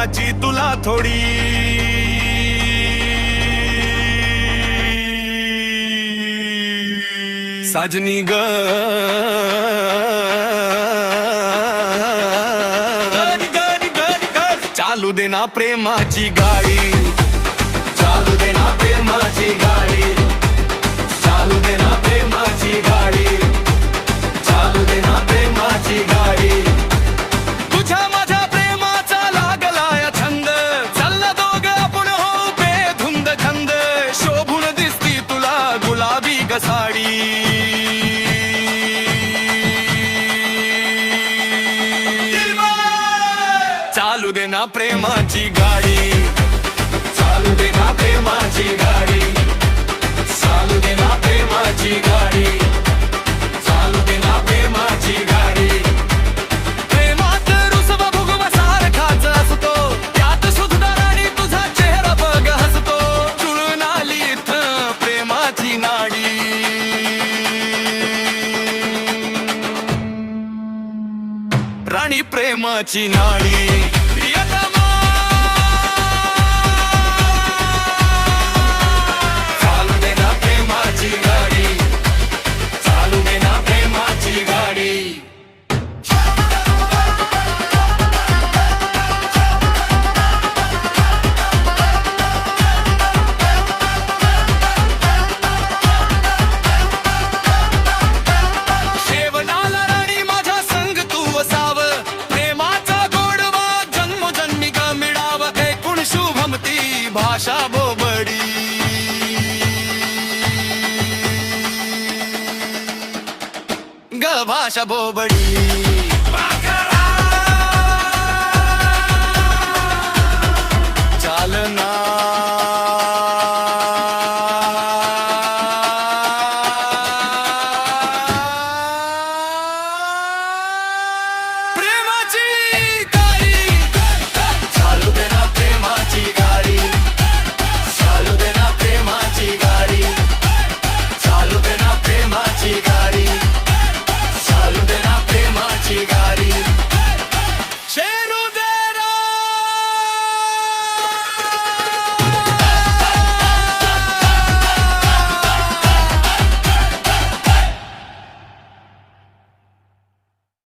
प्रेमाची तुला थोडी साजनी ग चालू दे ना प्रेमाची गाडी, चालू दे ना प्रेमाची गाडी, चालू दे ना प्रेमाची गाडी, चालू दे ना प्रेमाची गाडी. तुझ्या माझ्या प्रेमाचा लागलाय छंद, चालला दोघं आपण हो बेधुंद छंद. शोभून दिसती तुला गुलाबी ग साडी, चालू दे ना प्रेमाची गाडी, चालू दे ना प्रेमाची गाडी, चालू दे ना प्रेमाची गाडी, चालू दे ना प्रेमाची गाडी. प्रेमात रुसवा भुगवा सारखाच असतो, त्यात सुद्धा राणी तुझा चेहरा बघ हसतो. जुळून आली इथं प्रेमाची नाडी, राणी प्रेमाची नाडी. प्रियतमा चालू दे ना प्रेमाची गाडी, चालू दे ना प्रेमाची गाडी. शेवटाला राणी माझ्या संग तू असाव, प्रेमाचा गोडवा जन्मोजन्मी ग मिळाव. ऐकून शुभमती भाषा बोबडी, ग भाषा बोबडी.